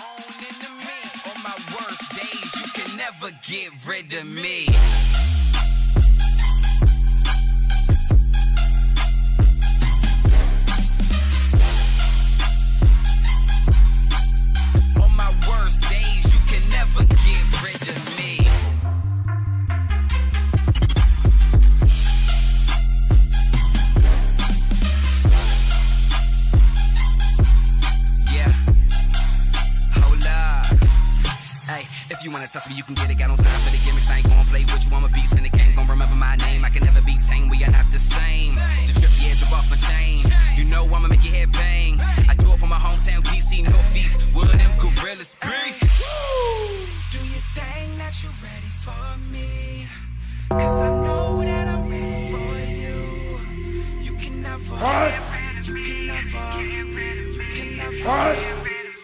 own enemy. On my worst days, you can never get rid of me. On my worst days, you can never get rid of me. Yeah. Hold up. Hey, if you wanna test me, you can get it. Got no time for the gimmicks. I ain't gonna play with you. I'm a beast in the game. Gonna remember my name. I can never be tamed. We are not the same. The trip, yeah, drip off my chain. You know I'ma make your head bang. I do it for my hometown, DC, Northeast. Will of them gorillas be? Do you think that you're ready for me? Cause I know that I'm ready for you. You can never. What? You can never. You can never. What?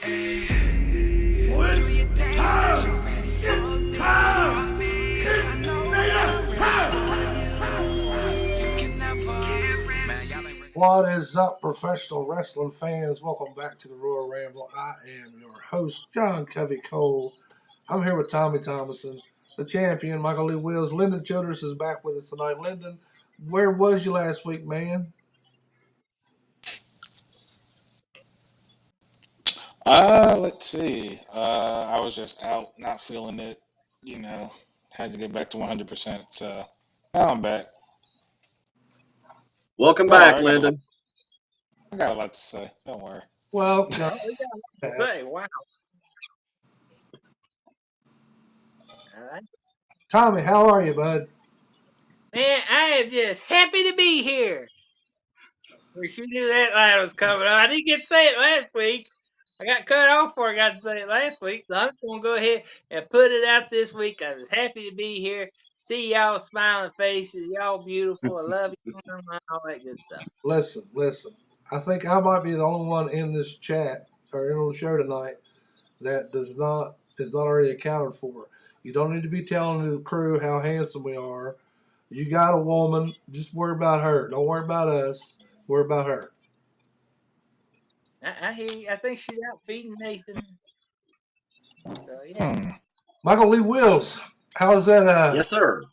Hey. What? Do you think that you're Time! ready for me? Time! Cause I know that I'm ready for you. You can never. Man, y'all ain't ready. What is up, professional wrestling fans? Welcome back to the Royal Ramble. I am your host, John Covey Cole. I'm here with Tommy Thomason, the champion, Michael Lee Wills. Lyndon Childers is back with us tonight. Lyndon, where was you last week, man? Let's see. I was just out, not feeling it. Had to get back to 100%. So now I'm back. Welcome Don't worry, back, Lyndon. I got a lot to say. Don't worry. Welcome. Say, wow. All right. Tommy, how are you, bud? Man, I am just happy to be here. Wish you knew that line was coming up. I didn't get to say it last week. I got cut off before I got to say it last week, so I'm just going to go ahead and put it out this week. I was happy to be here. See y'all smiling faces. Y'all beautiful. I love you. All that good stuff. Listen. I think I might be the only one in this chat or in the show tonight that is not already accounted for. You don't need to be telling the crew how handsome we are. You got a woman, just worry about her. Don't worry about us. Worry about her. I hear you. I think she's out feeding Nathan. So, yeah. Michael Lee Wills, how's that Yes, sir.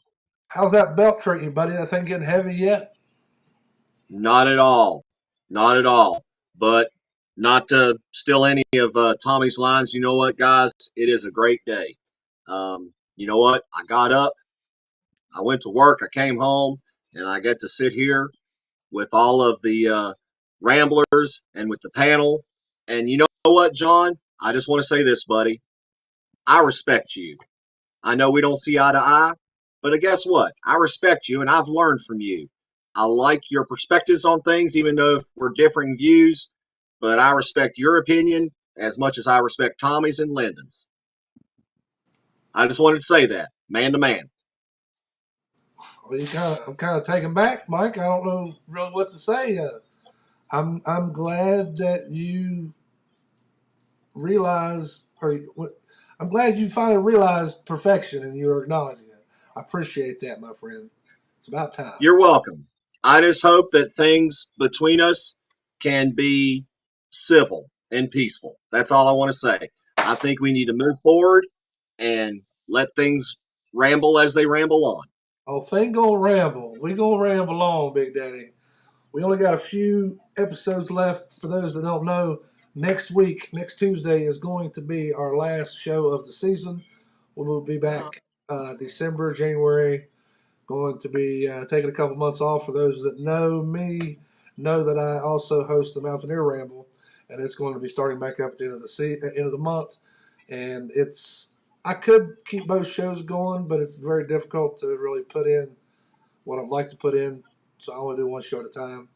how's that belt treating you, buddy? That thing getting heavy yet? Not at all. Not at all. But not to steal any of Tommy's lines. You know what, guys? It is a great day. You know what? I got up. I went to work. I came home, and I get to sit here with all of the ramblers and with the panel. And you know what, John? I just want to say this, buddy. I respect you. I know we don't see eye to eye, but guess what? I respect you, and I've learned from you. I like your perspectives on things, even though we're differing views, but I respect your opinion as much as I respect Tommy's and Lyndon's. I just wanted to say that, man to man. Well, I'm kind of taken back, Mike. I don't know really what to say. I'm glad that you realize, I'm glad you finally realized perfection and you're acknowledging it. I appreciate that, my friend. It's about time. You're welcome. I just hope that things between us can be civil and peaceful. That's all I want to say. I think we need to move forward and let things ramble as they ramble on. Oh, thing gonna ramble. We gonna ramble on, Big Daddy. We only got a few episodes left. For those that don't know, next week, next Tuesday, is going to be our last show of the season. We will be back December, January. Going to be taking a couple months off. For those that know me, know that I also host the Mountaineer Ramble, and it's going to be starting back up at the end of the month. And I could keep both shows going, but it's very difficult to really put in what I'd like to put in. So I only do one show at a time.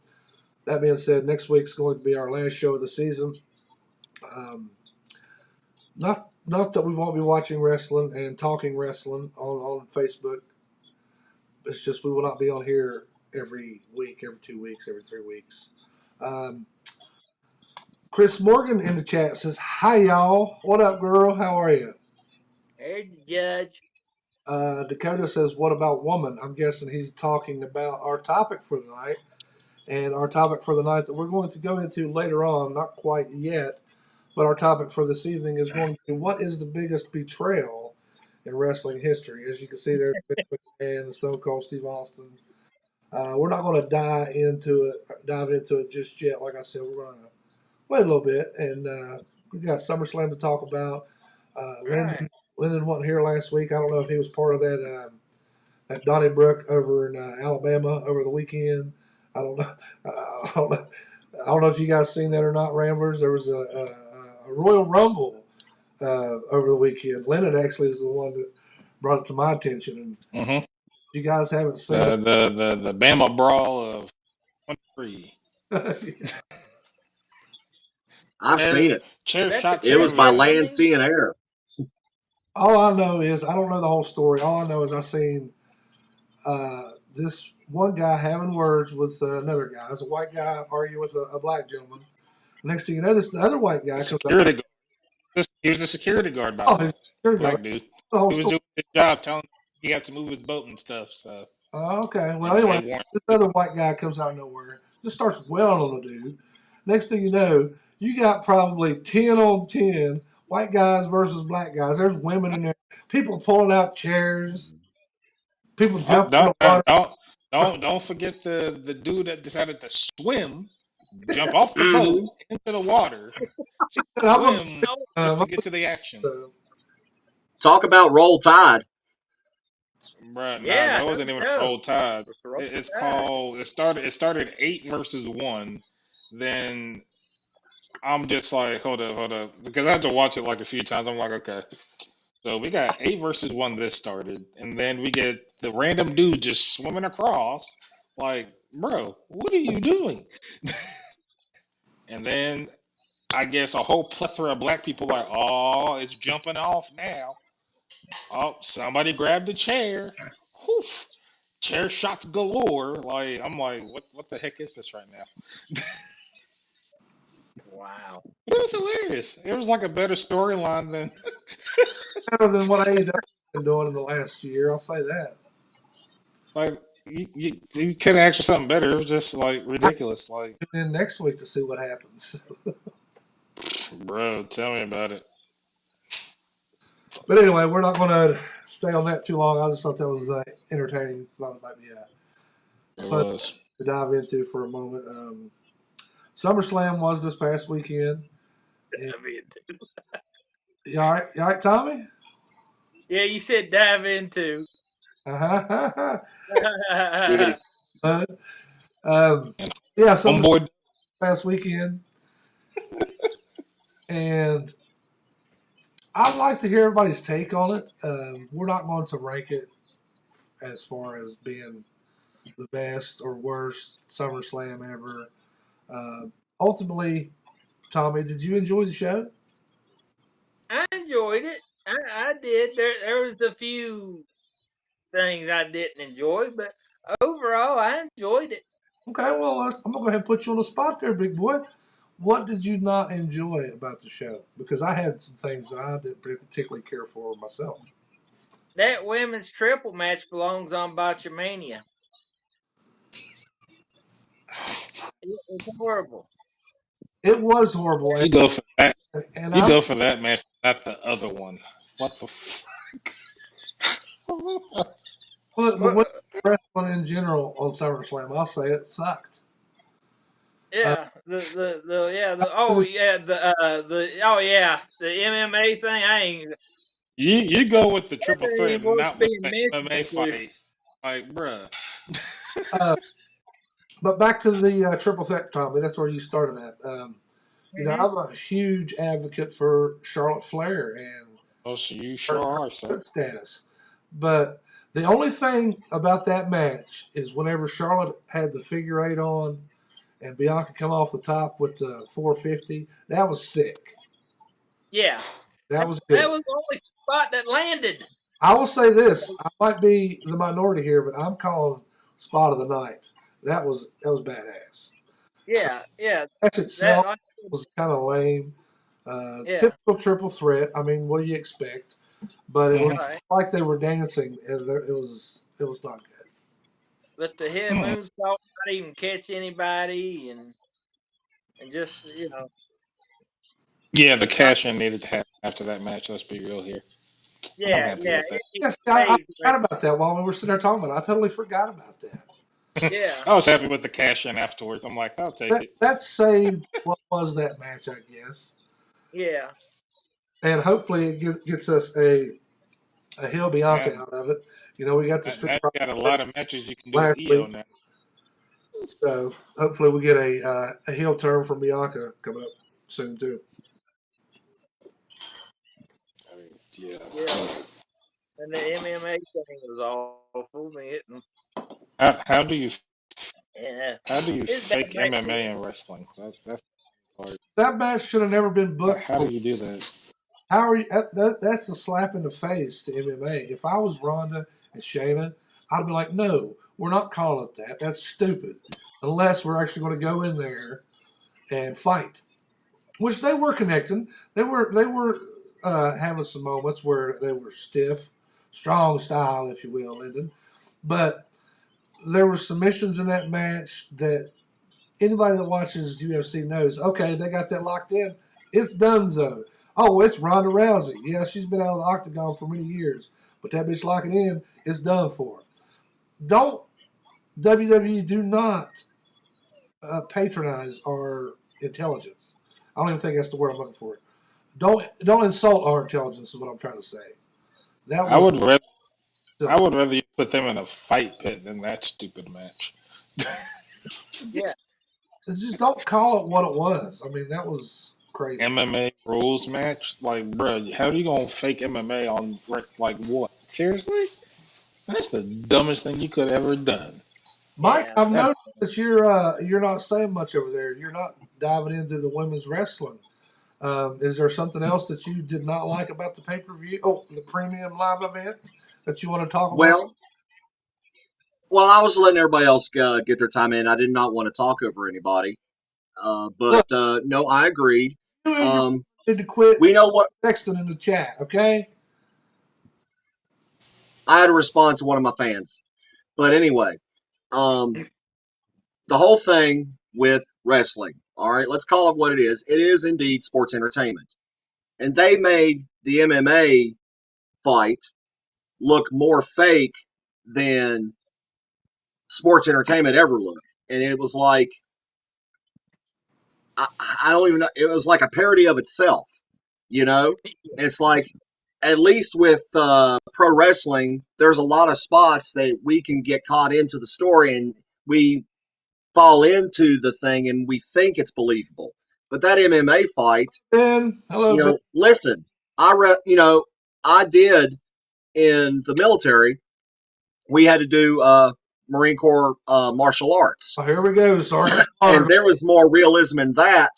That being said, next week's going to be our last show of the season. Not that we won't be watching wrestling and talking wrestling on Facebook. It's just we will not be on here every week, every 2 weeks, every 3 weeks. Chris Morgan in the chat says, "Hi y'all, what up, girl? How are you?" There's the judge. Dakota says, "What about woman?" I'm guessing he's talking about our topic for the night. And our topic for the night that we're going to go into later on, not quite yet, But our topic for this evening is going to be what is the biggest betrayal in wrestling history? As you can see, there's Vince McMahon and Stone Cold Steve Austin. We're not going to dive into it just yet. Like I said, we're going to wait a little bit, and we got SummerSlam to talk about. Right. Lyndon wasn't here last week. I don't know if he was part of that Donnybrook over in Alabama over the weekend. I don't know. I don't know. I don't know if you guys seen that or not, Ramblers. There was a Royal Rumble over the weekend. Lennon actually is the one that brought it to my attention. And Mm-hmm. you guys haven't seen it. The Bama Brawl of 23. I've seen it. Chair shots It was by everywhere. land, sea, and air. All I know is I don't know the whole story. All I know is I seen this one guy having words with another guy. It was a white guy arguing with a black gentleman. Next thing you know, the other white guy comes up. Security guard. He was a security guard, by Oh, the way. his security Black guard. dude. The whole He was story. doing his job, telling him he had to move his boat and stuff. So. Okay. Well, anyway, this other white guy comes out of nowhere, just starts wailing on the dude. Next thing you know, you got probably 10 on 10 white guys versus black guys. There's women in there, people pulling out chairs, people jumping in the water. Don't forget the dude that decided to jump off the Mhm. boat into the water, swim just to get to the action. Talk about roll tide. Bruh, Yeah, that wasn't even a roll tide. It's called. It started 8 versus 1. Then I'm just like, hold up, because I had to watch it like a few times. I'm like, okay. So we got 8 versus 1. This started, and then we get the random dude just swimming across. Like, bro, what are you doing? And then I guess a whole plethora of black people like, oh, it's jumping off now. Oh, somebody grabbed the chair. Whew. Chair shots galore. Like, I'm like, what the heck is this right now? Wow. It was hilarious. It was like a better storyline than Better than what AEW has been doing in the last year. I'll say that. like you could have asked for something better. It was just like ridiculous. Like, Tune in next week to see what happens. bro, tell me about it. But anyway, we're not going to stay on that too long. I just thought that was entertaining. Thought it might be fun to dive into for a moment. SummerSlam was this past weekend. You all right, Tommy? Yeah, you said dive into. Yeah, On board past weekend. And I'd like to hear everybody's take on it. We're not going to rank it as far as being the best or worst SummerSlam ever. Ultimately, Tommy, did you enjoy the show? I enjoyed it. I did. There was a few things I didn't enjoy, but overall, I enjoyed it. Okay, well, I'm going to go ahead and put you on the spot there, big boy. What did you not enjoy about the show? Because I had some things that I didn't particularly care for myself. That women's triple match belongs on Botchamania. It's horrible. It was horrible. You go for that. And go for that match, not the other one. What the fuck? Well, the wrestling in general on SummerSlam, I'll say it sucked. Yeah, the MMA thing. I ain't. You go with the triple threat, ain't and not with being the MMA fight. Like, bruh. But back to the triple threat, Tommy. That's where you started at. You know, I'm a huge advocate for Charlotte Flair and You sure are, sir. status. But the only thing about that match is whenever Charlotte had the figure 8 on and Bianca come off the top with the 450, that was sick. Yeah. That was good. That was the only spot that landed. I will say this. I might be the minority here, but I'm calling spot of the night. That was badass. Yeah. Match itself was kind of lame. Typical triple threat. I mean, what do you expect? But it was like they were dancing, and it was not good. But the head moonsault not even catch anybody, and just Yeah, the cash in needed to happen after that match. Let's be real here. I'm Yeah, happy yeah. with that. Yes, It I saved, forgot about that while we were sitting there talking about it. I totally forgot about that. yeah, I was happy with the cash in afterwards. I'm like, I'll take it. That saved what was that match, I guess, yeah, and hopefully it gets us a heel Bianca Man, out of it. You know, we got the now Street you got a Profits lot of matches you can do with last EO week, now. so hopefully we get a heel turn from Bianca coming up soon too. I mean, yeah. yeah. And the MMA thing was awful, man. How do you Yeah, it's bad fake back MMA then. in wrestling? That's hard. That match should have never been booked How do for. you do that? How are you? That's a slap in the face to MMA. If I was Ronda and Shayna, I'd be like, no, we're not calling it that. That's stupid. Unless we're actually going to go in there and fight, which they were connecting. They were having some moments where they were stiff, strong style, if you will, Lyndon. But there were submissions in that match that anybody that watches UFC knows. Okay, they got that locked in. It's donezo. Oh, it's Ronda Rousey. Yeah, she's been out of the octagon for many years, but that bitch locking in, it's done for. Don't WWE do not patronize our intelligence. I don't even think that's the word I'm looking for. Don't insult our intelligence is what I'm trying to say. That I was would rather I silly. would rather you put them in a fight pit than that stupid match. Yeah, Just don't call it what it was. I mean, that was crazy. MMA rules match, like, bro, how are you gonna fake MMA on like what? Seriously? That's the dumbest thing you could ever done. Mike, yeah. I've That noticed that you're not saying much over there. You're not diving into the women's wrestling. Is there something else that you did not like about the pay per view? Oh, the premium live event that you want to talk about? Well, well, I was letting everybody else get their time in. I did not want to talk over anybody. Look, But no, I agreed. you and your Um, need to quit we know what texting in the chat, okay? I had to respond to one of my fans. But anyway, um, the whole thing with wrestling. All right, let's call it what it is. It is indeed sports entertainment, and they made the MMA fight look more fake than sports entertainment ever looked. And it was like I don't even know. It was like a parody of itself. You know, it's like at least with pro wrestling, there's a lot of spots that we can get caught into the story and we fall into the thing and we think it's believable. But that MMA fight, Ben, hello, Ben. listen, I did in the military. We had to do Marine Corps martial arts, Oh, here we go, Sergeant and Slaughter. there was more realism in that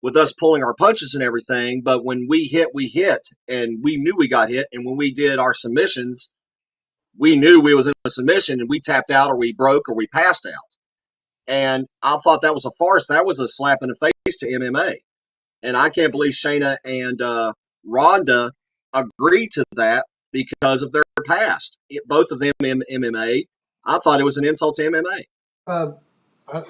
with us pulling our punches and everything. But when we hit, and we knew we got hit. And when we did our submissions, we knew we was in a submission, and we tapped out, or we broke, or we passed out. And I thought that was a farce. That was a slap in the face to MMA. And I can't believe Shayna and Ronda agreed to that because of their past. Both of them in MMA. I thought it was an insult to MMA.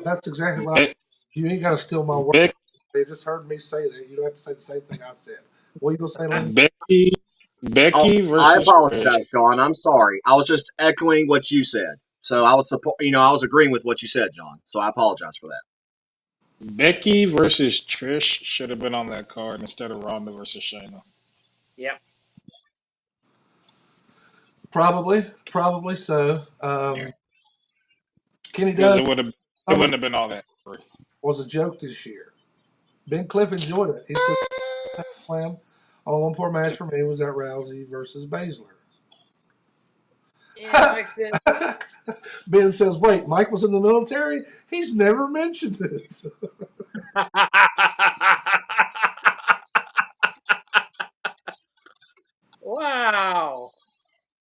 That's exactly what I. Be- You ain't got to steal my word. Beck, They just heard me say that. You don't have to say the same thing I said. What you gonna say, Lynn? Becky Oh, Becky I versus Trish. apologize, John. I'm sorry. I was just echoing what you said. So I was I was agreeing with what you said, John. So I apologize for that. Becky versus Trish should have been on that card instead of Ronda versus Shayna. Yep. Probably so. Kenny Because Dunn it wouldn't have been all that free. was a joke this year. Ben Cliff enjoyed it. He said, "Plan on one poor match for me was that Rousey versus Baszler." Yeah, like I said. Ben says, "Wait, Mike was in the military? He's never mentioned it." Wow.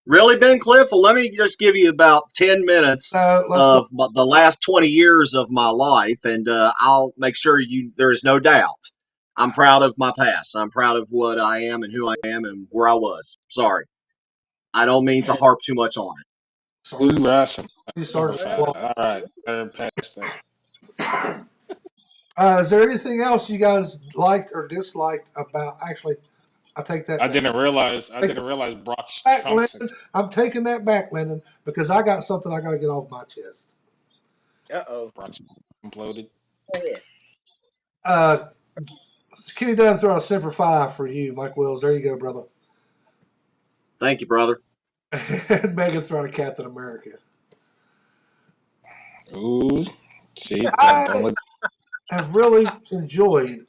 Really, Ben Cliff? Well, let me just give you about 10 minutes No, let's of the last 20 years of my life, and I'll make sure there is no doubt. I'm proud of my past. I'm proud of what I am and who I am and where I was. Sorry. I don't mean to harp too much on it. Sergeant, Hoorah, some Sergeant simplified. Slaughter. All right, they're past that. Is there anything else you guys liked or disliked about? Actually, I take that I back. didn't realize. I Take didn't realize Brock's back, trunks. Lyndon. I'm taking that back, Lyndon, because I got something I got to get off my chest. Uh-oh. Brock's imploded. Go ahead. Uh, Kenny Dunn throw a Semper Fi for you, Mike Wills. There you go, brother. Thank you, brother. And Megan throwing a Captain America. Ooh, see, don't I look. have really enjoyed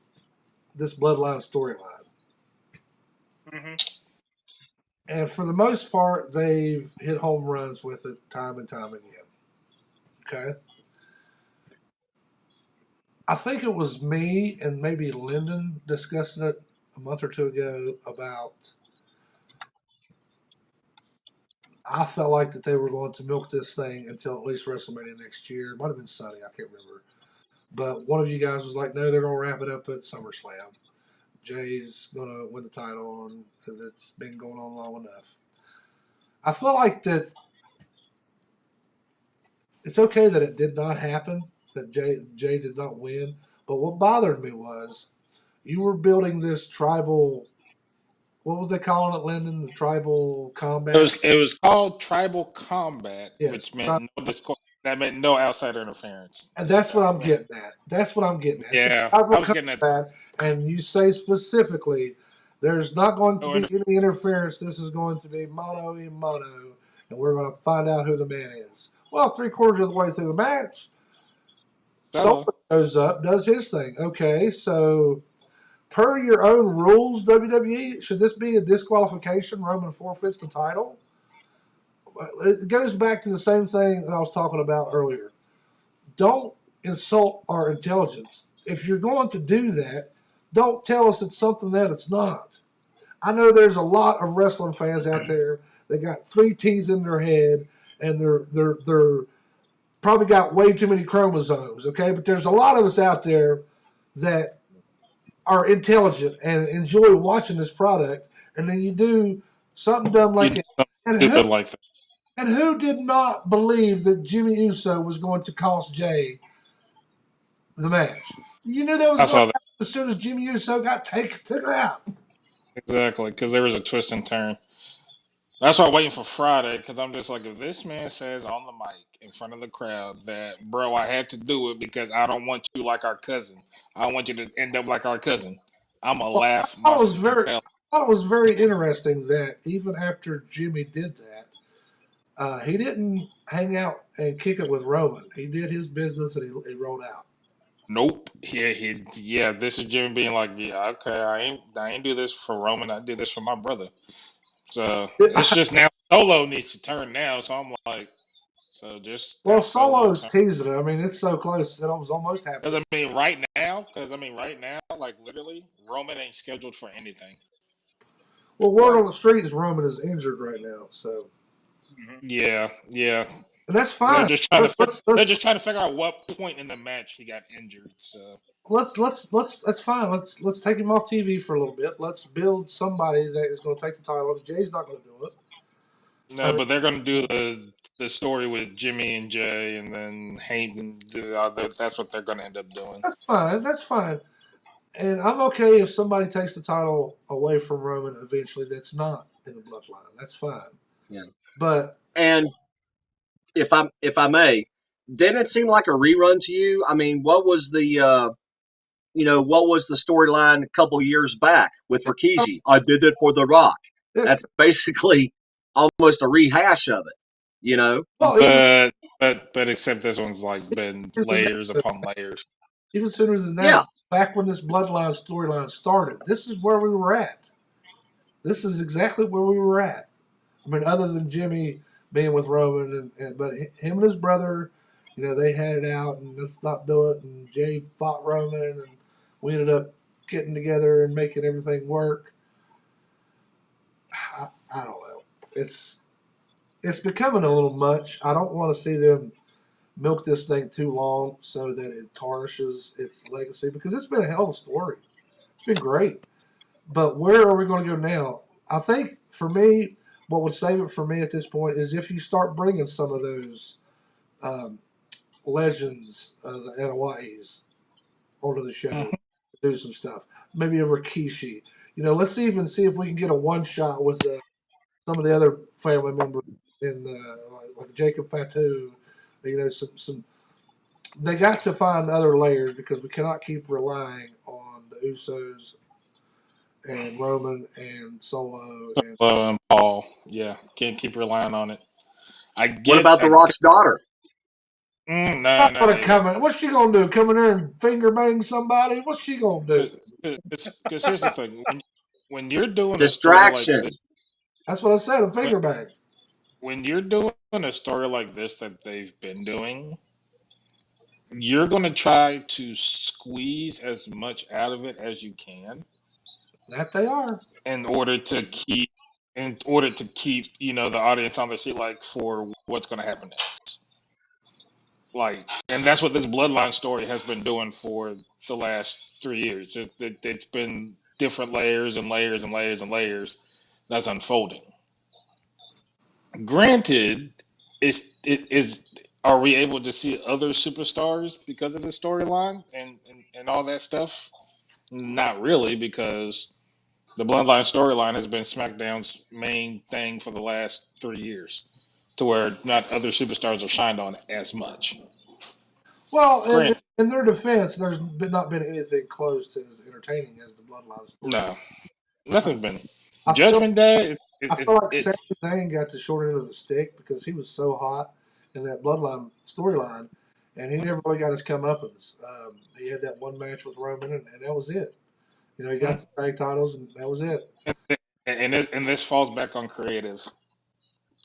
this Bloodline storyline. Mm-hmm. And for the most part, they've hit home runs with it time and time again. Okay. I think it was me and maybe Lyndon discussing it a month or two ago about I felt like that they were going to milk this thing until at least WrestleMania next year. It might have been Sunny, I can't remember. But one of you guys was like, no, they're going to wrap it up at SummerSlam. Jay's going to win the title, and it's been going on long enough. I feel like that it's okay that it did not happen, that Jay did not win. But what bothered me was you were building this tribal. What was they calling it, Lyndon? The tribal combat. It was called Tribal Combat, Yes, which meant no discord. That meant no outsider interference. and that's what I'm Man, getting at. That's what I'm getting at. It's yeah, I tribal was getting at combat, and you say specifically, there's not going to no be inter- any interference. This is going to be mono e mono, and we're going to find out who the man is. Well, 3/4 of the way through the match, Solo Solo. goes up, does his thing. Okay, so per your own rules, WWE, should this be a disqualification? Roman forfeits the title. It goes back to the same thing that I was talking about earlier. Don't insult our intelligence. If you're going to do that, don't tell us it's something that it's not. I know there's a lot of wrestling fans out there that got three teeth in their head and they're probably got way too many chromosomes, okay? But there's a lot of us out there that are intelligent and enjoy watching this product, and then you do something dumb You like did that. something And stupid like that. who did not believe that Jimmy Uso was going to cost Jay the match? You knew that was I going to saw that happen as soon as Jimmy Uso got taken out. exactly because there was a twist and turn. That's why I'm waiting for Friday because I'm just like, if this man says on the mic in front of the crowd that, bro, I had to do it because I don't want you like our cousin. I don't want you to end up like our cousin. I'm gonna Well, laugh my freaking hell. I thought it was very interesting that even after Jimmy did that, he didn't hang out and kick it with Roman. He did his business and he rolled out. Nope. Yeah. This is Jimmy being like, yeah, okay, I ain't do this for Roman. I did this for my brother. So it's just now Solo needs to turn now. So I'm like, so just Well, have Solo Solo's turn. teasing it. I mean, it's so close that it was almost happening. Because I mean, right now, like literally, Roman ain't scheduled for anything. Well, word Like, on the street is Roman is injured right now, so Mm-hmm. yeah. and that's They're fine. just trying to Let's they're let's just trying to figure out what point in the match he got injured. So let's that's fine. Let's take him off TV for a little bit. Let's build somebody that is going to take the title. Jay's not going to do it. I no, mean, but they're gonna do the story with Jimmy and Jay, and then Hayden. That's what they're gonna end up doing. that's fine. That's fine. And I'm okay if somebody takes the title away from Roman eventually. That's not in the bloodline. That's fine. Yeah. But And if I may, didn't it seem like a rerun to you? I mean, what was the what was the storyline a couple years back with Rikishi? I did it for The Rock. it, That's basically almost a rehash of it. You know, well, But except this one's like been layers upon layers. even sooner than yeah, that, back when this bloodline storyline started, this is where we were at. This is exactly where we were at. I mean, other than Jimmy being with Roman, but him and his brother, they had it out, and let's not do it. And Jay fought Roman, and we ended up getting together and making everything work. I don't know. It's becoming a little much. I don't want to see them milk this thing too long so that it tarnishes its legacy because it's been a hell of a story. It's been great. But where are we going to go now? I think for me, what would save it for me at this point is if you start bringing some of those um, legends, the Anawais, onto the show, Mhm. do some stuff. Maybe a Rikishi. Let's even see if we can get a one shot with some of the other family members in like Jacob Fatu. Some they got to find other layers because we cannot keep relying on the Usos and Roman and Solo and And Paul, yeah, can't keep relying on it. I What get, about The Rock's daughter? no, not no, gonna come in. What's she gonna do? Come in there and finger bang somebody? What's she gonna do? because here's the thing: when you're doing a story like Distraction. this, That's what I said. A when, finger bang. when you're doing a story like this that they've been doing, you're going to try to squeeze as much out of it as you can That they are. in order to keep the audience on the seat, like, for what's going to happen next. Like, and that's what this bloodline story has been doing for the last 3 years. It's been different layers and layers and layers and layers that's unfolding. Granted, it is are we able to see other superstars because of the storyline and all that stuff? Not really, because the Bloodline storyline has been SmackDown's main thing for the last 3 years, to where not other superstars are shined on as much. Well, Grant, in their defense, not been anything close to as entertaining as the Bloodline story. no, nothing's been. I feel Judgment Day, I feel like Sami it's Zayn got the short end of the stick because he was so hot in that Bloodline storyline, and he never really got his comeuppance. He had that one match with Roman, and that was it. He got the tag titles, and that was it. and this falls back on creative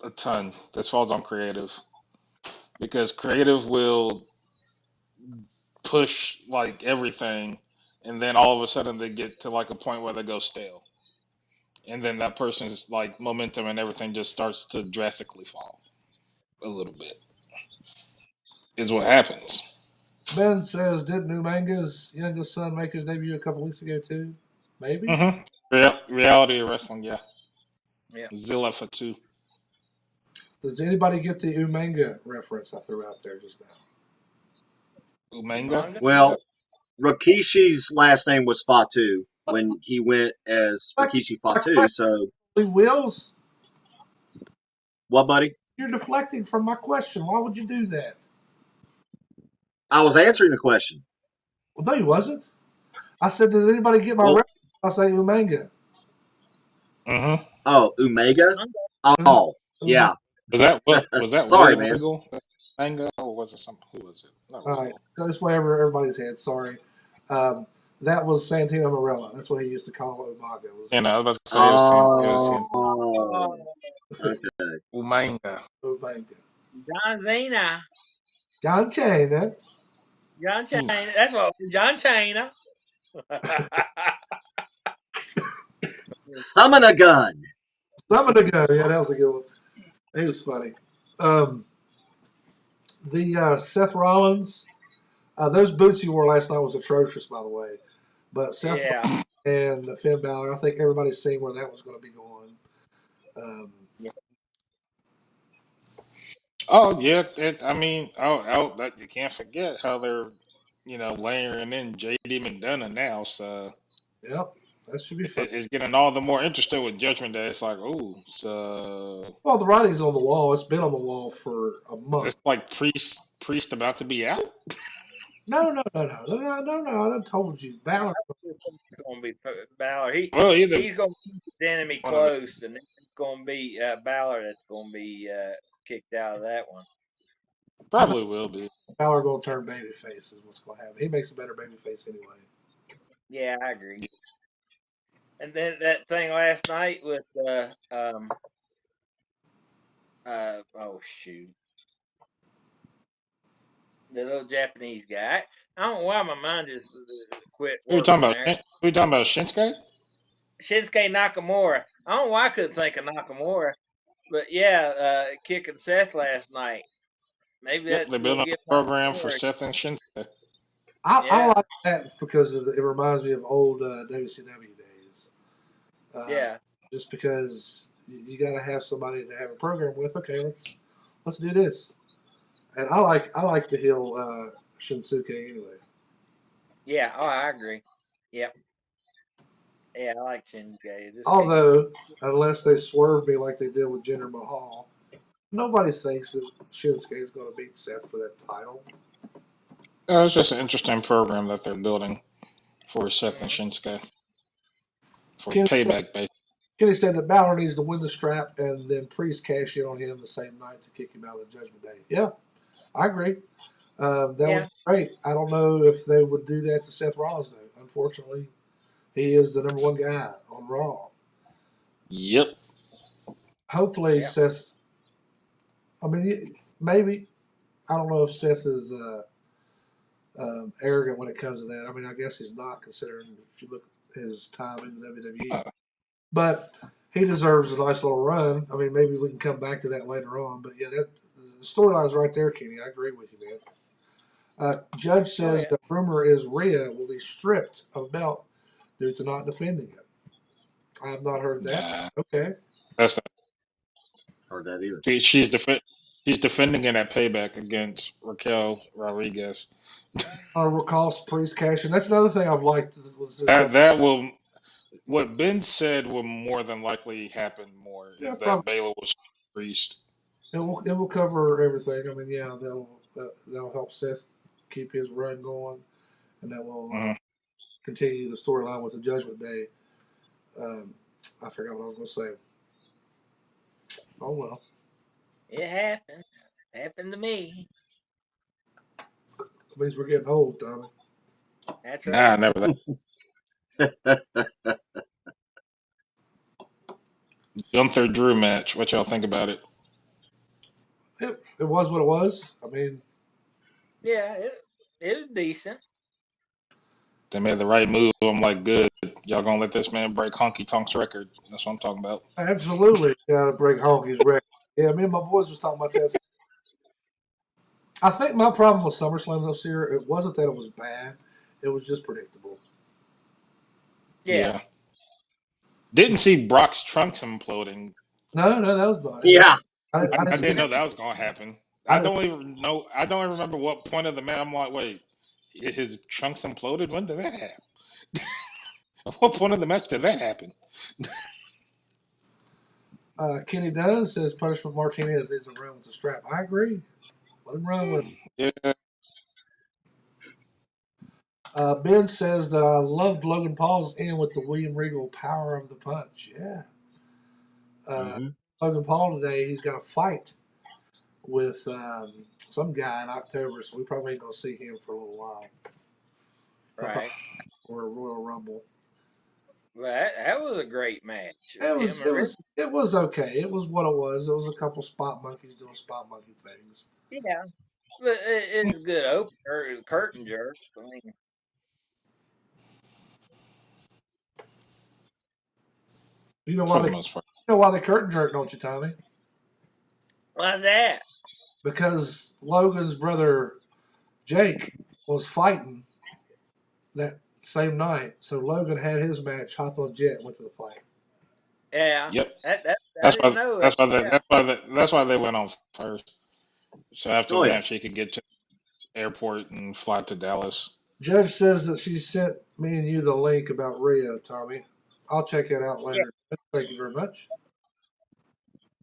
a ton. This falls on creative because creative will push like everything, and then all of a sudden they get to like a point where they go stale, and then that person's like momentum and everything just starts to drastically fall a little bit. Is what happens. Ben says, didn't Umanga's youngest son make his debut a couple weeks ago too? Maybe. Reality of wrestling, yeah. Yeah. Zilla for two. Does anybody get the Umanga reference I threw out there just now? Umanga. Well, Rikishi's last name was Fatu when he went as Rikishi Fatu. So Wheels, what, buddy? you're deflecting from my question. Why would you do that? I was answering the question. Well, no, you wasn't. I said, does anybody get my Well, reference? I say Umanga. Mm-hmm. oh, Umega. Um, Oh, um, yeah. Was that Sorry, William man. Regal? Manga, or was it some? Who was it? Not all right. Regal. So that's why everybody's head. Sorry. That was Santino Marella. That's what he used to call Umaga. Was And I was about to say Oh, okay. Umanga. Umanga. John Cena. John Cena. John Cena. That's what John Cena. Summon a gun. Some of the go. Yeah, that was a good one. He was funny. The Seth Rollins. Those boots he wore last night was atrocious, by the way. But Seth Yeah. and Finn Balor, I think everybody's seen where that was going to be going. Oh yeah, I mean, that you can't forget how they're, layering in JD McDonough now. So Yep, that should be fun. it's getting all the more interesting with Judgment Day. It's like, oh, so Well, the writing's on the wall. It's been on the wall for a month. it's like priest about to be out. No. I done told you. Balor. It's gonna be Balor. Well, either He's gonna keep his enemy one of the, close, and it's gonna be Balor that's gonna be kicked out of that one. I think probably will be. Balor going to turn babyface is what's going to happen. He makes a better babyface anyway. Yeah, I agree. And then that thing last night with oh shoot, the little Japanese guy. I don't know why my mind just quit Who are you talking working about? there. Who are you talking about? Shinsuke? Shinsuke Nakamura. I don't know why I couldn't think of Nakamura, but yeah, kicking Seth last night. Maybe Yep, that they're will building get a program for Nakamura. Seth and Shinsuke. I Yeah, like that because it reminds me of old WCW days. yeah. Just because you got to have somebody to have a program with. Okay, let's do this. And I like the heel Shinsuke anyway. Yeah. Oh, I agree. Yep. Yeah, I like Shinsuke. Just can't. Although, unless they swerve me like they did with Jinder Mahal, nobody thinks that Shinsuke is going to beat Seth for that title. It's just an interesting program that they're building for Seth and Mhm. Shinsuke for Kenny, payback, basically. Kenny said that Balor needs to win the strap and then Priest cash in on him the same night to kick him out of the Judgment Day. Yeah, I agree. That would Yeah. be great. I don't know if they would do that to Seth Rollins, though. Unfortunately, he is the number one guy on Raw. Yep. Hopefully, Yeah. Seth. I mean, maybe. I don't know if Seth is arrogant when it comes to that. I mean, I guess he's not, considering if you look at his time in the WWE. Uh, But he deserves a nice little run. I mean, maybe we can come back to that later on. But yeah, that the storyline's right there, Kenny. I agree with you, man. Judge Oh says yeah. the rumor is Rhea will be stripped of belt due to not defending it. I have not heard that. nah, Okay. that's not. Heard that either. She's defending it at payback against Raquel Rodriguez. Recall Priest cash, and that's another thing I've liked. Was this, That will what Ben said will more than likely happen. More yeah, is probably that Baylor will priest. it will cover everything. I mean, yeah, that'll help Seth keep his run going, and that will Mm-hmm. continue the storyline with the Judgment Day. I forgot what I was going to say. Oh well, It happens. Happened to me. it means we're getting old, Tommy. That's Nah, right. never that. Gunther Drew match. What y'all think about it? It was what it was. I mean, Yeah. It was decent. They made the right move. I'm like, good. Y'all gonna let this man break Honky Tonk's record? That's what I'm talking about. absolutely got to break Honky's record. Yeah, me and my boys was talking about that. I think my problem with SummerSlam this year, it wasn't that it was bad; it was just predictable. Yeah. Yeah. Didn't see Brock's trunks imploding. No, that was bad. Yeah. I I didn't see didn't it. know that was gonna happen. I I didn't. don't even know. I don't even remember what point of the match. I'm like, wait, his trunks imploded. When did that happen? At what point of the match did that happen? Kenny Dunn says Punishment Martinez needs to run with the strap. I agree. Let him run with it. Yeah. Ben says that I loved Logan Paul's in with the William Regal power of the punch. Yeah. Uh, Hmm. Logan Paul today, he's got a fight with some guy in October, so we probably ain't going to see him for a little while. Right. Or a Royal Rumble. Well, that was a great match. It was Him it and Rick. was it was okay. It was what it was. It was a couple spot monkeys doing spot monkey things. Yeah. But it's a good opener. Curtain jerk. I mean, You know why For the they most part. curtain jerk, don't you, Tommy? why's that? Because Logan's brother Jake was fighting that same night, so Logan had his match, hopped on jet, and went to the fight. Yeah. Yep. That I That's didn't why. know that. That's why. They, Yeah. that's why they went on first. So after Oh the yeah. match, he could get to the airport and fly to Dallas. Judge says that she sent me and you the link about Rio, Tommy. I'll check it out Yeah. later. Thank you very much.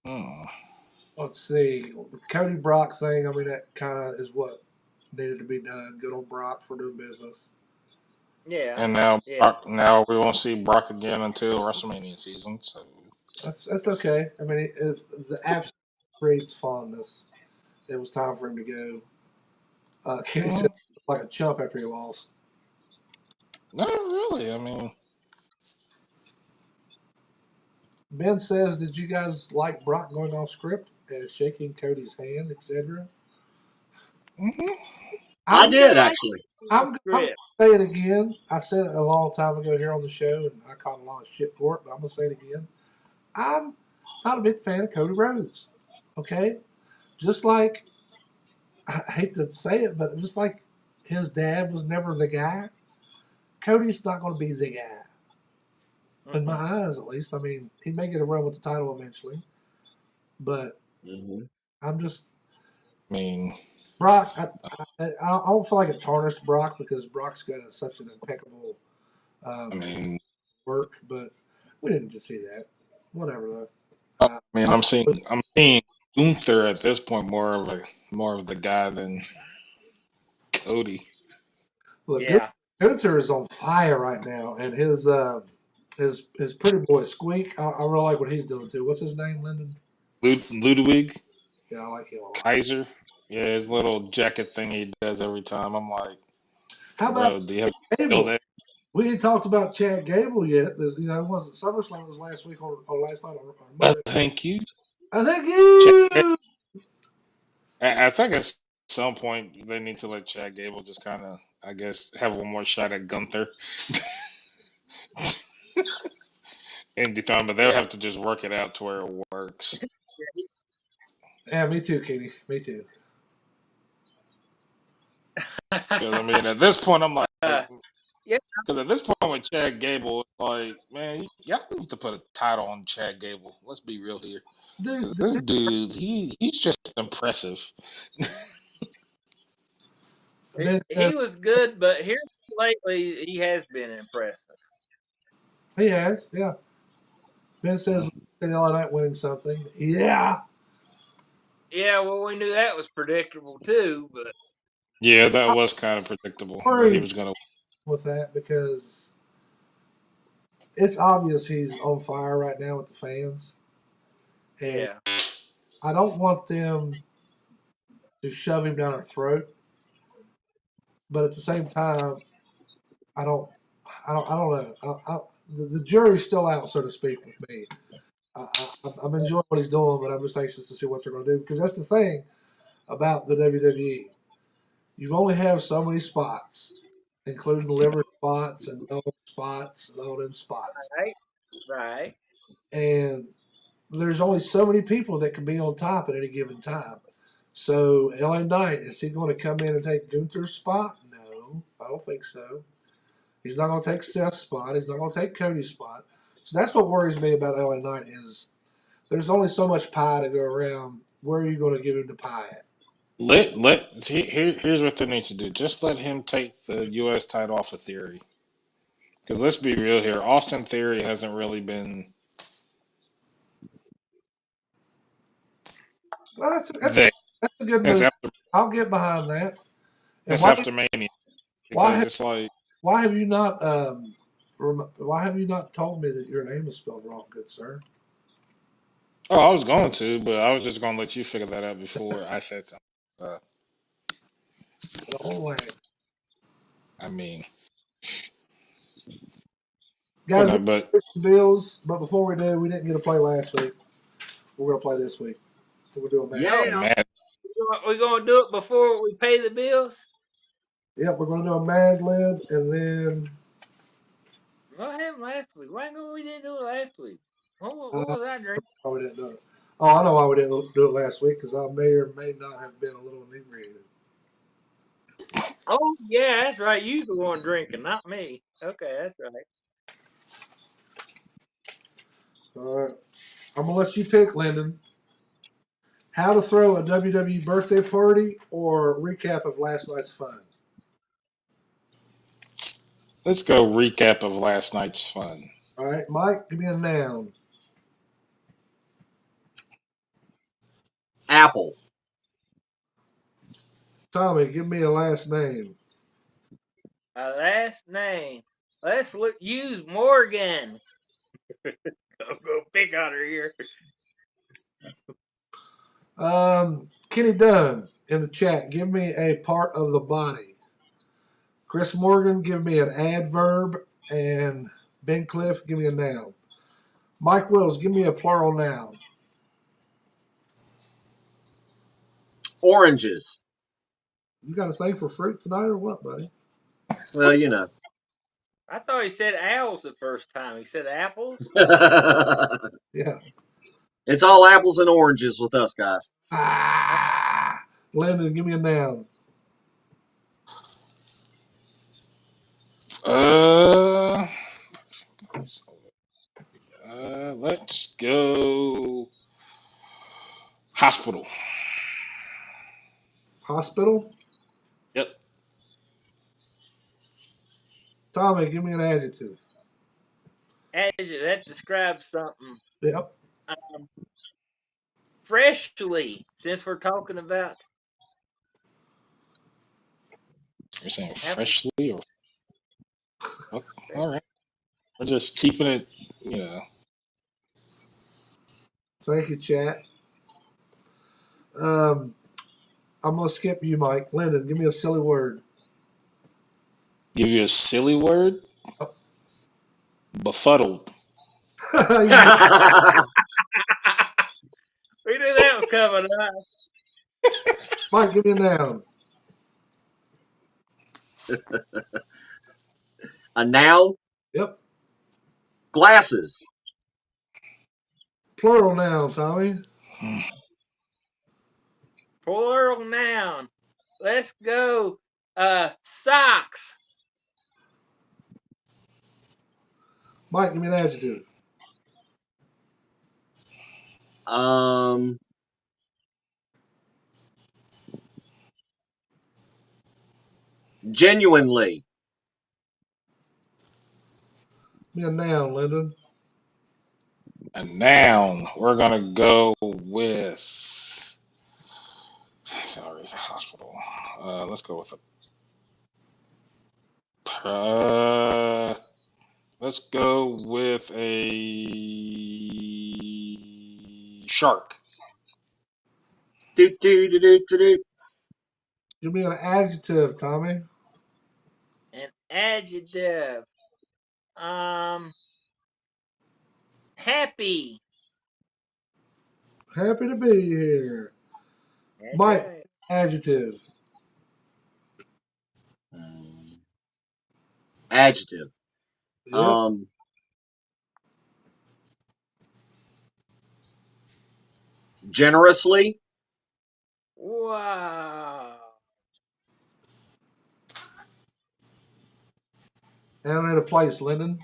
Hmm. Let's see. The Cody Brock thing, I mean, that kind of is what needed to be done. Good old Brock for doing business. Yeah. And now, Yeah. now we won't see Brock again until WrestleMania season. So That's okay. I mean, if the absence creates fondness, it was time for him to go. Kenny said Mhm. like a chump after he lost. Not really. I mean, Ben says, "Did you guys like Brock going off script and shaking Cody's hand, etc.?" mhm. I I'm Yeah. did I actually. like I'm gonna script. say it again. I said it a long time ago here on the show, and I caught a lot of shit for it, but I'm gonna say it again. I'm not a big fan of Cody Rhodes. Okay, just like I hate to say it, but just like his dad was never the guy, Cody's not going to be the guy in my Mm-mm. eyes, at least. I mean, he may get a run with the title eventually, but Hmm. I'm just I mean, Brock, I don't feel like it tarnished Brock because Brock's got such an impeccable I um, mean, work, but we didn't just see that. Whatever though. I Uh, mean, I, I'm seeing Gunther at this point more of the guy than Cody. look, Yeah. Gunter is on fire right now, and his pretty boy Squeak. I really like what he's doing too. What's his name, Lyndon? Ludwig Yeah, I like him a lot. Kaiser. Yeah, his little jacket thing he does every time. I'm like, How about bro, do you have to feel Gable? that? We ain't talked about Chad Gable yet. It wasn't SummerSlam was last week or last night on Monday. Thank you. I thank Chad, you. I think at some point they need to let Chad Gable just kind of, I guess, have one more shot at Gunther in dethrone, but they'll Yeah. have to just work it out to where it works. Yeah, me too, Kenny. Me too. Because I mean, at this point, I'm like, Yeah. because at this point with Chad Gable, it's like, man, y'all need to put a title on Chad Gable. Let's be real here, Dude, because this dude, he's just impressive. Ben says He was good, but here lately he has been impressive. he has. Yeah. Ben says the other night winning something. Yeah. Yeah, well, we knew that was predictable too, but Yeah, that was kind of predictable that he Worried was gonna. with that because it's obvious he's on fire right now with the fans, and yeah, I don't want them to shove him down our throat. But at the same time, I don't, I don't know. The jury's still out, so to speak, with me. I'm enjoying what he's doing, but I'm just anxious to see what they're going to do because that's the thing about the WWE. You only have so many spots, including liver spots and dog spots and all them spots, right, right. and there's only so many people that can be on top at any given time. So LA Knight, is he going to come in and take Gunther's spot? No, I don't think so. He's not going to take Seth's spot. He's not going to take Cody's spot. So that's what worries me about LA Knight is there's only so much pie to go around. Where are you going to give him the pie at? Here's what they need to do. Just let him take the U.S. title off of Theory. Because let's be real here, Austin Theory hasn't really been Well, there that's a good since move. after I'll get behind that. And since after Mania. why Because have it's like, why have you not why have you not told me that your name is spelled wrong, good sir? oh, I was going to, but I was just going to let you figure that out before I said something. Uh, All right, I mean, but guys. no, but Bills, but before we do, we didn't get to play last week. We're gonna play this week. We're doing that. Oh, Yeah. Matt, we're gonna do it before we pay the bills. Yep, we're gonna do a Mad Lib, and then What happened last week? Why come we didn't do it last week? What uh, was I drinking? why we didn't do it. Oh, I know why we didn't do it last week because I may or may not have been a little inebriated. Oh yeah, that's right. You the one drinking, not me. Okay, that's right. All right, I'm gonna let you pick, Lyndon. How to throw a WWE birthday party or recap of last night's fun. let's go recap of last night's fun. All right, Mike, give me a noun. Apple. Tommy, give me a last name. My last name. Let's look. Use Morgan. Go pick on her here. Kenny Dunn in the chat, give me a part of the body. Chris Morgan, give me an adverb, and Ben Cliff, give me a noun. Mike Wills, give me a plural noun. Oranges. You got a thing for fruit tonight or what, buddy? Well, you know. I thought he said owls the first time. He said apples. Yeah. It's all apples and oranges with us guys. Ah, Lyndon, give me a noun. Uh, let's go hospital. Hospital. Yep. Tommy, give me an adjective. Adjective, that describes something. Yep. Um, freshly, since we're talking about You're saying apple. freshly or oh, all right. We're just keeping it, you know. Thank you, chat. I'm gonna skip you, Mike. Lyndon, give me a silly word. Give you a silly word. Yep. Befuddled. You get- We knew that was coming up. Mike, give me a noun. A noun, Yep. glasses. Plural noun, Tommy. Plural noun. Let's go. Socks. Mike, give me an adjective. Um, genuinely. Give me a noun, Lyndon. A noun. We're gonna go with. Sorry, it's a hospital. Let's go with a. Let's go with a shark. Do, do, do, do, do, do. Give me an adjective, Tommy. An adjective. Um, happy. Happy to be here. That's Mike, right. adjective. Adjective. Yep. Generously. Wow. And a place, Lyndon.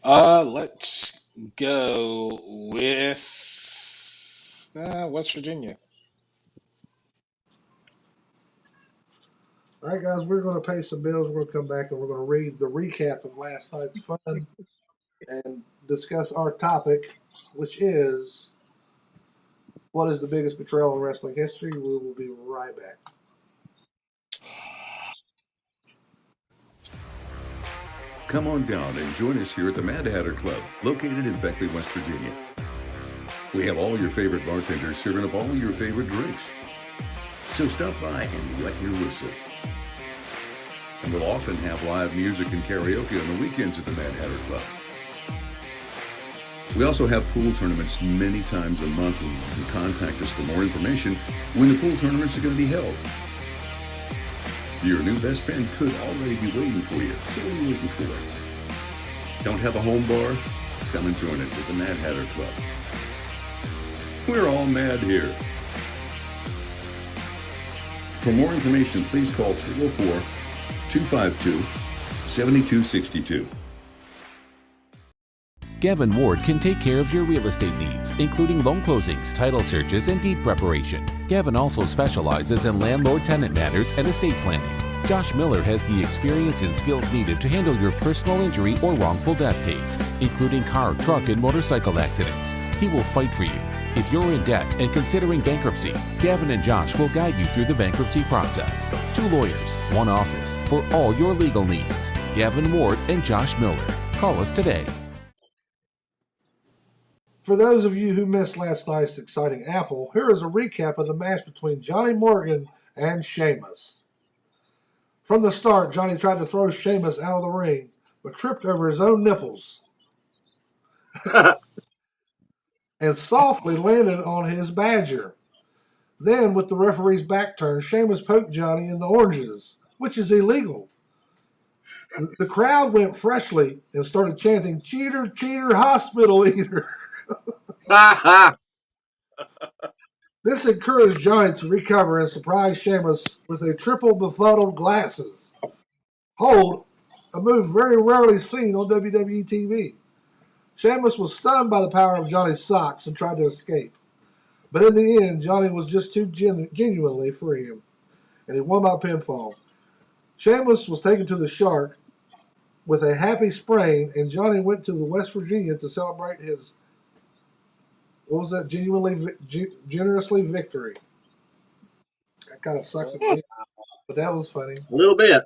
Let's go with West Virginia. All right, guys, we're going to pay some bills. We're going to come back and we're going to read the recap of last night's fun and discuss our topic, which is what is the biggest betrayal in wrestling history. We will be right back. Come on down and join us here at the Mad Hatter Club, located in Beckley, West Virginia. We have all your favorite bartenders serving up all your favorite drinks. So stop by and wet your whistle. And we'll often have live music and karaoke on the weekends at the Mad Hatter Club. We also have pool tournaments many times a month, and you can contact us for more information when the pool tournaments are going to be held. Your new best friend could already be waiting for you, so what are you waiting for? Don't have a home bar? Come and join us at the Mad Hatter Club. We're all mad here. For more information, please call 304-252-7262. Gavin Ward can take care of your real estate needs, including loan closings, title searches, and deed preparation. Gavin also specializes in landlord-tenant matters and estate planning. Josh Miller has the experience and skills needed to handle your personal injury or wrongful death case, including car, truck, and motorcycle accidents. He will fight for you. If you're in debt and considering bankruptcy, Gavin and Josh will guide you through the bankruptcy process. 2 lawyers, 1 office for all your legal needs. Gavin Ward and Josh Miller. Call us today. For those of you who missed last night's exciting Apple, here is a recap of the match between Johnny Morgan and Sheamus. From the start, Johnny tried to throw Sheamus out of the ring, but tripped over his own nipples and softly landed on his badger. Then, with the referee's back turned, Sheamus poked Johnny in the oranges, which is illegal. The crowd went freshly and started chanting, "Cheater, cheater, hospital eater." This encouraged Johnny to recover and surprise Sheamus with a triple befuddled glasses hold, a move very rarely seen on WWE TV. Sheamus was stunned by the power of Johnny's socks and tried to escape. But in the end, Johnny was just too genuinely for him, and he won by pinfall. Shameless was taken to the Shark with a happy sprain, and Johnny went to the West Virginia to celebrate his generously victory. That kind of sucked at me, but that was funny. A little bit.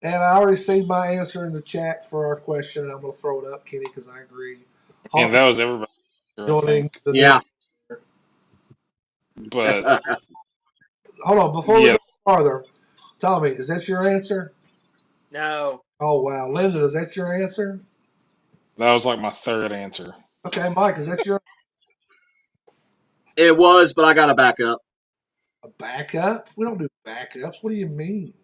And I already saved my answer in the chat for our question, and I'm going to throw it up, Kenny, because I agree. And Hawk that was everybody, I joining think. the Yeah. But Hold on, before we yeah, go farther, Tommy, is that your answer? No. Oh wow, Linda, is that your answer? that was like my third answer. Okay, Mike, is that your It was, but I got to back up. a backup? We don't do backups. What do you mean?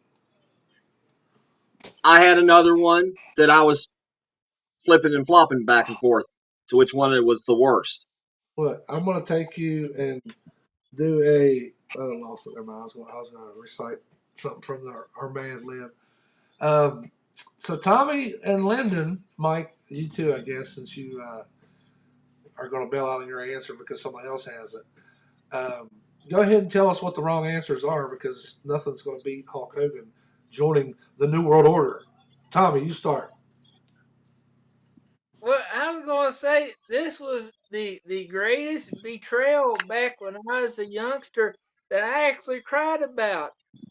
I had another one that I was flipping and flopping back and forth to which one it was the worst. Look, I'm going to take you and do a. I lost it. Never mind. I was going to recite something from our man Lynn. So Tommy and Lyndon, Mike, you too, I guess, since you are going to bail out on your answer because somebody else has it. Go ahead and tell us what the wrong answers are because nothing's going to beat Hulk Hogan joining the New World Order. Tommy, you start. Well, I was going to say this was the greatest betrayal back when I was a youngster that I actually cried about,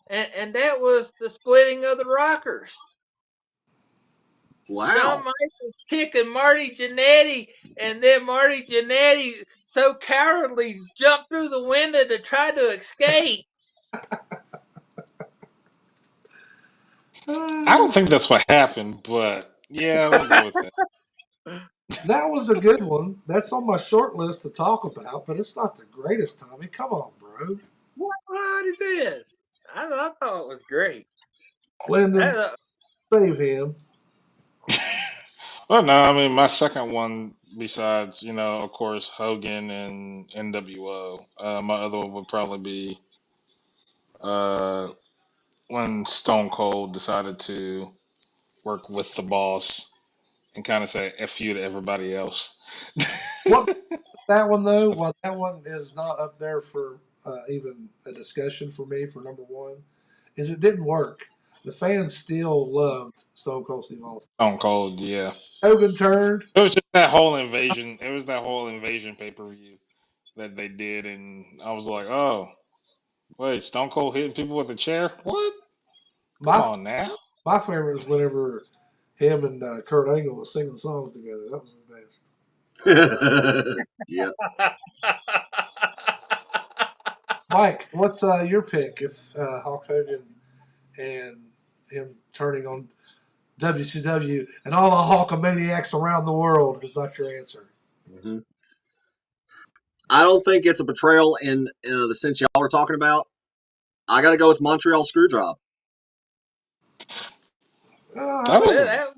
and that was the splitting of the Rockers. Shawn Wow. Michaels kicking Marty Jannetty, and then Marty Jannetty so cowardly jumped through the window to try to escape. I don't think that's what happened, but yeah, we'll go with that. That was a good one. That's on my short list to talk about, but it's not the greatest, Tommy. Come on, bro. What is this? I thought it was great. Lyndon, I, save him. Well, no, I mean my second one, besides of course Hogan and NWO, my other one would probably be uh, when Stone Cold decided to work with the boss and kind of say "f you" to everybody else. What that one though? Well, that one is not up there for even a discussion for me for number one. Is it didn't work. The fans still loved Stone Cold Steve Austin. Stone Cold, yeah. Hogan turned. It was just that whole invasion. It was that whole invasion pay per view that they did, and I was like, oh, wait, Stone Cold hitting people with a chair? What? Come My on now. my favorite was whenever him and Kurt Angle was singing songs together. That was the best. Yep. Mike, what's your pick if Hulk Hogan and him turning on WCW and all the Hulkamaniacs around the world is not your answer? Mhm. I don't think it's a betrayal in the sense y'all were talking about. I got to go with Montreal Screwjob. I That don't. was well, a. that was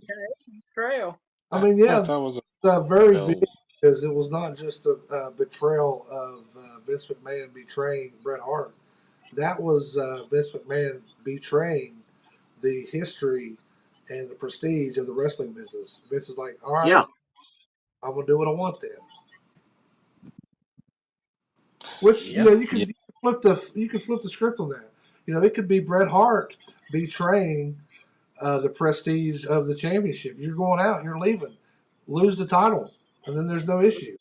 betrayal. I mean, I yeah, thought that was very a. big because it was not just a betrayal of Vince McMahon betraying Bret Hart. That was Vince McMahon betraying the history and the prestige of the wrestling business. Vince is like, all right, Yeah. I'm gonna do what I want then. Which Yep. Yeah. you could flip the script on that. It could be Bret Hart betraying the prestige of the championship. You're going out, you're leaving, lose the title, and then there's no issue.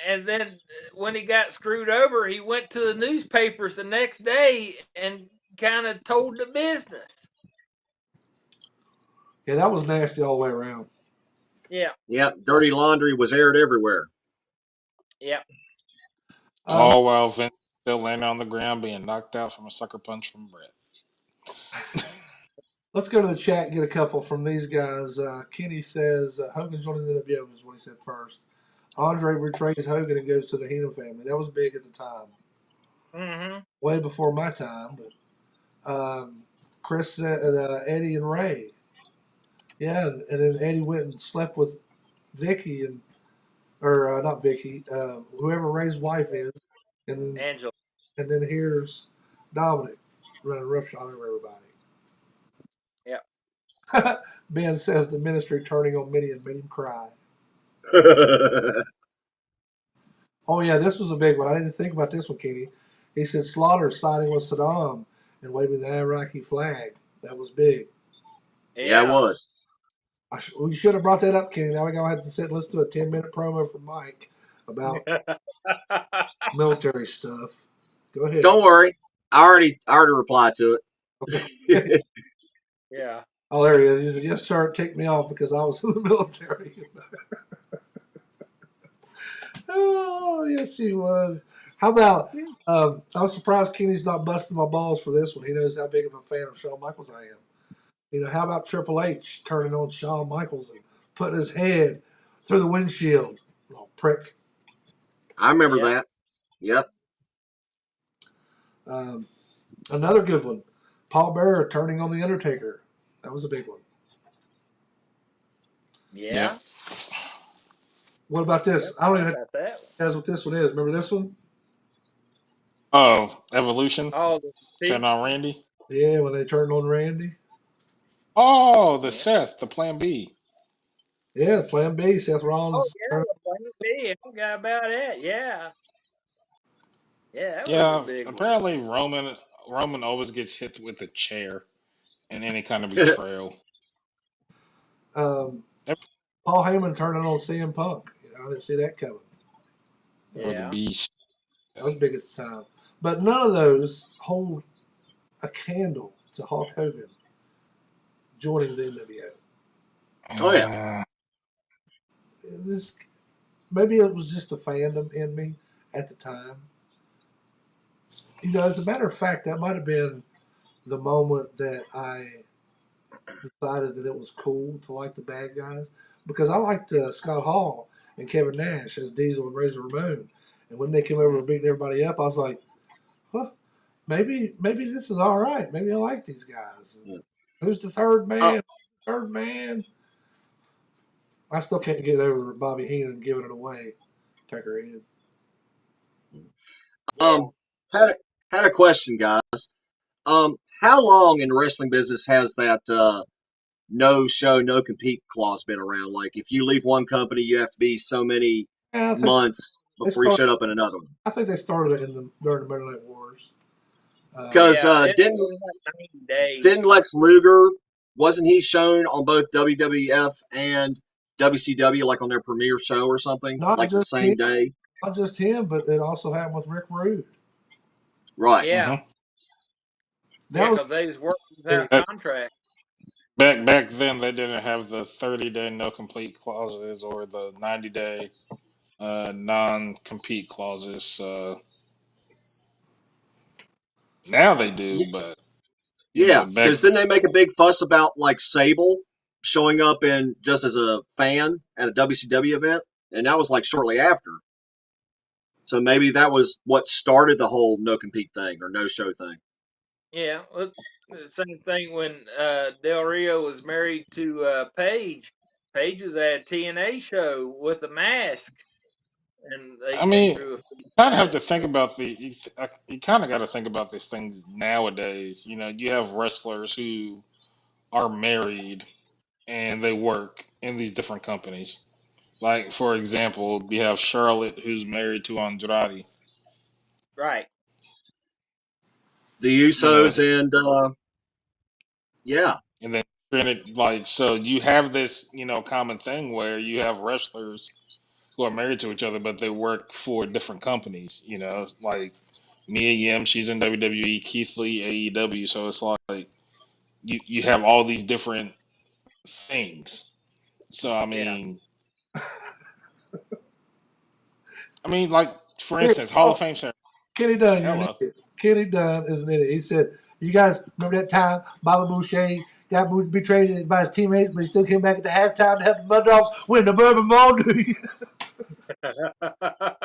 And then when he got screwed over, he went to the newspapers the next day and kind of told the business. Yeah, that was nasty all the way around. Yeah, Yep. Dirty laundry was aired everywhere. yeah. Um, All while Vince still landing on the ground being knocked out from a sucker punch from Brett. let's go to the chat and get a couple from these guys. Kenny says Hogan joining the NWO is what he said first. Andre betrays Hogan and goes to the Heenan family. That was big at the time, Mm-hmm. way before my time. But Chris said Eddie and Ray. Yeah, and then Eddie went and slept with Vicky or not Vicky, whoever Ray's wife is, and Angela. then here's Dominic running roughshod over Yeah. everybody. Ben says the ministry turning on Midian made him cry. Oh yeah, this was a big one. I didn't think about this one, Kenny. He said Slaughter siding with Saddam and waving the Iraqi flag. That was big. Yeah, it Yeah. was. We should have brought that up, Kenny. Now we're gonna have to sit and listen to a 10-minute promo from Mike about military stuff. Go ahead. Don't worry. I already replied to Okay. it. Yeah. Oh, there he is. He said, "Yes, sir." Take me off because I was in the military. Oh, yes, he was. How about? I was surprised Kenny's not busting my balls for this one. He knows how big of a fan of Shawn Michaels I am. How about Triple H turning on Shawn Michaels and putting his head through the windshield? Little prick. I remember Yeah. that. Yep. Um, Another good one. Paul Bearer turning on the Undertaker. That was a big one. Yeah. Yeah. What about Yeah. this? I don't even About that one. know what this one is. Remember this one? Oh, Evolution. Oh, the Turn on Randy. Yeah, when they turned on Randy. Oh, the yeah. Seth, the Plan B. Yeah, Plan B. Seth Oh Rollins. yeah, the Plan B. I forgot about that. Yeah. Yeah, that was a Yeah, big one. apparently Roman always gets hit with a chair in any kind of betrayal. Um, Every- Paul Heyman turning on CM Punk. I didn't see that coming. Or the Yeah. Beast. That was big at the time. But none of those hold a candle to Hulk Hogan joining the NWO. Oh yeah. Maybe it was just the fandom in me at the time. As a matter of fact, that might have been the moment that I decided that it was cool to like the bad guys because I liked Scott Hall and Kevin Nash as Diesel and Razor Ramon, and when they came over and beating everybody up, I was like, "Huh, maybe this is all right. Maybe I like these guys." And who's the third Oh, man? Third man. I still can't get over Bobby Heenan giving it away. Tucker in. Yeah. had a question, guys. How long in the wrestling business has that no show, no compete clause been around? Like, if you leave one company, you have to be so many Yeah, I think months they before you started. showed up in another one. I think they started it during the Monday Night Wars. Because Yeah. It didn't was like 90 days. didn't Lex Luger, wasn't he shown on both WWF and WCW like on their premiere show or something Not like the just same him, day? not just him, but it also happened with Rick Rude. Right. Yeah. Hmm. That Yeah, was because they was working without big. contract. Back then they didn't have the 30-day no complete clauses or the 90-day non compete clauses. Now they do, but Yeah, back because then. then they make a big fuss about like Sable showing up in just as a fan at a WCW event, and that was like shortly after. So maybe that was what started the whole no compete thing or no show thing. Yeah. Well, the same thing when Del Rio was married to Paige. Paige was at a TNA show with a mask, and I they mean, threw a kind of have fit. to think about you kind of got to think about these things nowadays. You have wrestlers who are married and they work in these different companies. Like for example, we have Charlotte who's married to Andrade. Right. The You know, Usos and yeah, and then like so you have this common thing where you have wrestlers who are married to each other, but they work for different companies. Like Mia Yim, she's in WWE, Keith Lee, AEW. So it's like you have all these different things. So Yeah. like for Here, instance, Hall of oh, Fame ceremony. Kenny Dunn, you're an Hello. idiot. Kenny Dunn is an idiot. He said, "You guys remember that time Bobby Boucher got betrayed by his teammates, but he still came back at the halftime to help the Mud Dogs win the Bourbon Bowl?"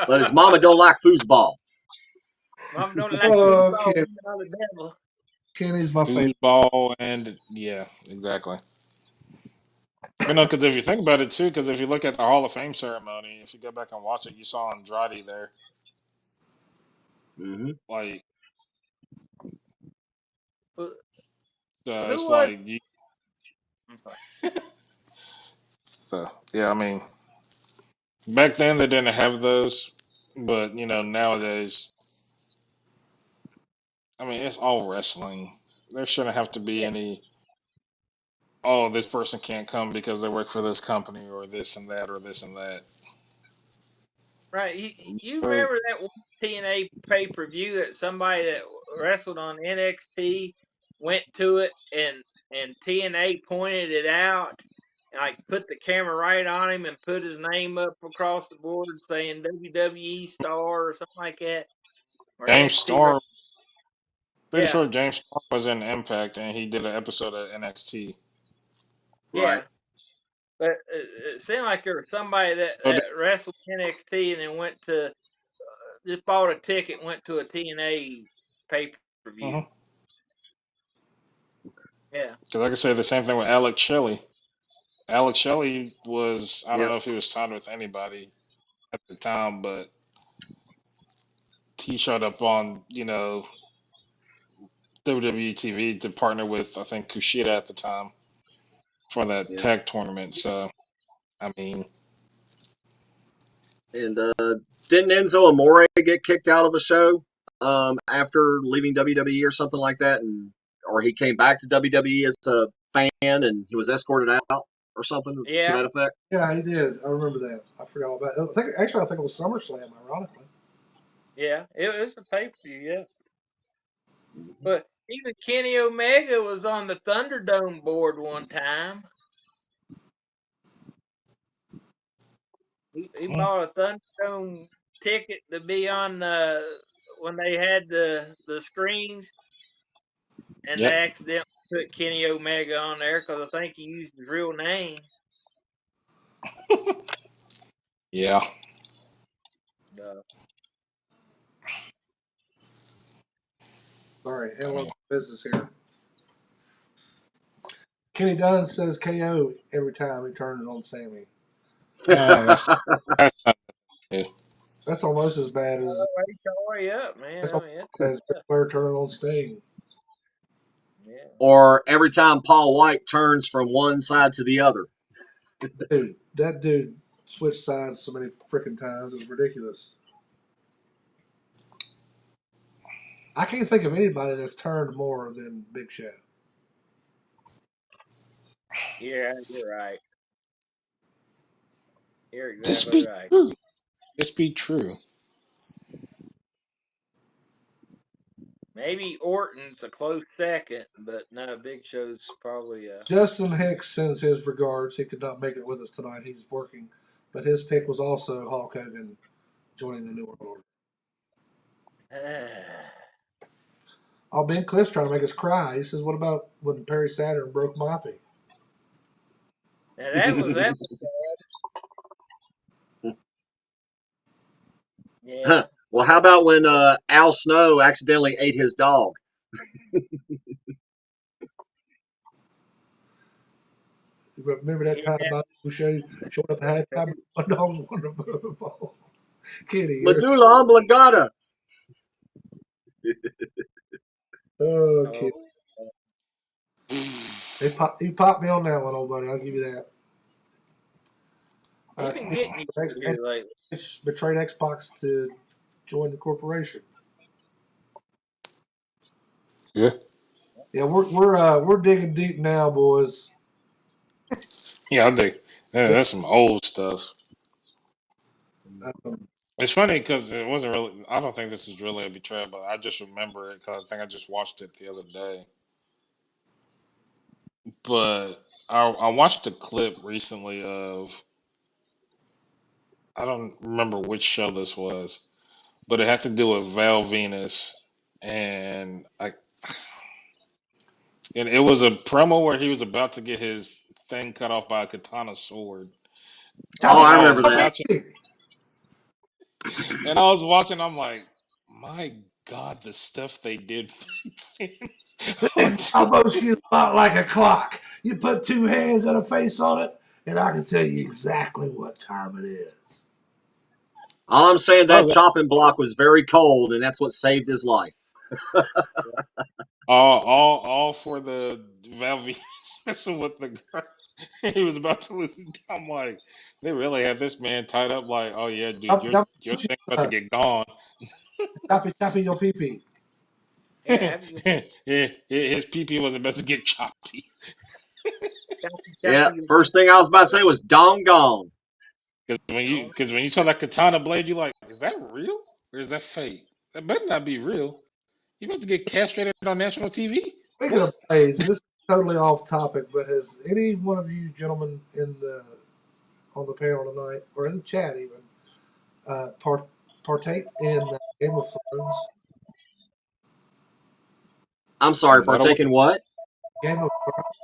but his mama don't like foosball. Mom don't like Oh, football. Kenny. All the devil. Kenny's my favorite. Foosball and yeah, exactly. But no, because if you think about it too, because if you look at the Hall of Fame ceremony, if you go back and watch it, you saw Andrade there. Hmm. Like, Who so who it's was? like, I'm sorry. so yeah, back then they didn't have those. But nowadays, I mean, it's all wrestling. There shouldn't have to be Yeah, any. Oh, this person can't come because they work for this company or this and that or this and that. right. You But remember that one TNA pay per view that somebody that wrestled on NXT went to it and TNA pointed it out and like put the camera right on him and put his name up across the board saying WWE star or something like that or James NXT. Storm, pretty Yeah, sure James Storm was in Impact and he did an episode of NXT. Right. yeah. But it seemed like there was somebody So that wrestled NXT and then went to just bought a ticket and went to a TNA pay per view. because Yeah. I could say the same thing with Alex Shelley. Alex Shelley was, I don't Yep. know if he was signed with anybody at the time, but he showed up on WWE TV to partner with, I think, Kushida at the time for that Yep. tag tournament. So I mean, And didn't Enzo Amore get kicked out of a show after leaving WWE or something like that, or he came back to WWE as a fan and he was escorted out or something to Yeah. that effect? Yeah, he did. I remember that. I forgot all about it. I think it was SummerSlam, ironically. Yeah. It was a pay per view. Yeah. Mhm. But even Kenny Omega was on the Thunderdome board one time. He mm, bought a Thunderdome ticket to be on when they had the screens, and they yep, accidentally put Kenny Omega on there because I think he used his real name. yeah. Uh, Sorry, I handling mean, business here. Kenny Dunn says KO every time he turns on Sammy. that's not new. That's almost as bad as HR, yeah, man. that's I almost mean, as bad as Ric Flair turning on Sting. yeah. Or every time Paul White turns from one side to the other. Dude, that dude switched sides so many freaking times. It's ridiculous. I can't think of anybody that's turned more than Big Show. Yeah, you're right. You're This exactly be right. true. This be true. Maybe Orton's a close second, but no, Big Show's probably Justin Hicks sends his regards. He could not make it with us tonight. He's working. But his pick was also Hulk Hogan joining the New World Order. Oh, Ben Cliff's trying to make us cry. He says, what about when Perry Saturn broke Moppy? now that yeah. Well, how about when Al Snow accidentally ate his dog? Remember that time Bobby Boucher showed up at halftime? My dog was wonderful. the ball. Kitty, you're Medulla oblongata. oh Oh, kid. He popped me on that one, old buddy. I'll give you that. he's been getting you here lately. Betrayed Xbox to join the corporation. Yeah, Yeah, we're digging deep now, boys. yeah. I think Yeah, that's some old stuff. um, It's funny because it wasn't really. I don't think this is really a betrayal, but I just remember it because I think I just watched it the other day. But I watched a clip recently of, I don't remember which show this was, but it had to do with Val Venus, and it was a promo where he was about to get his thing cut off by a katana sword, Oh, Tommy, and I I was remember that. watching, and I was watching. I'm like, my God, the stuff they did on almost is a lot like a clock. You put two hands and a face on it, and I can tell you exactly what time it is. All I'm saying, that TV. chopping block was very cold, and that's what saved his life. All for the Val Venus messing with the girl. he was about to lose. I'm like, they really had this man tied up. Like, oh yeah, dude, Stop, your thing about to get gone. stop your pee pee. Yeah, Yeah, his PP was about to get choppy. Yeah, first thing I was about to say was dong gong. Because when you saw that katana blade, you like, is that real or is that fake? That better not be real. You about to get castrated on national TV? Speaking What? of blades, this is totally off topic, but has any one of you gentlemen on the panel tonight, or in the chat even, partake in Game of Thrones? I'm sorry, What? partake in what? Game of Thrones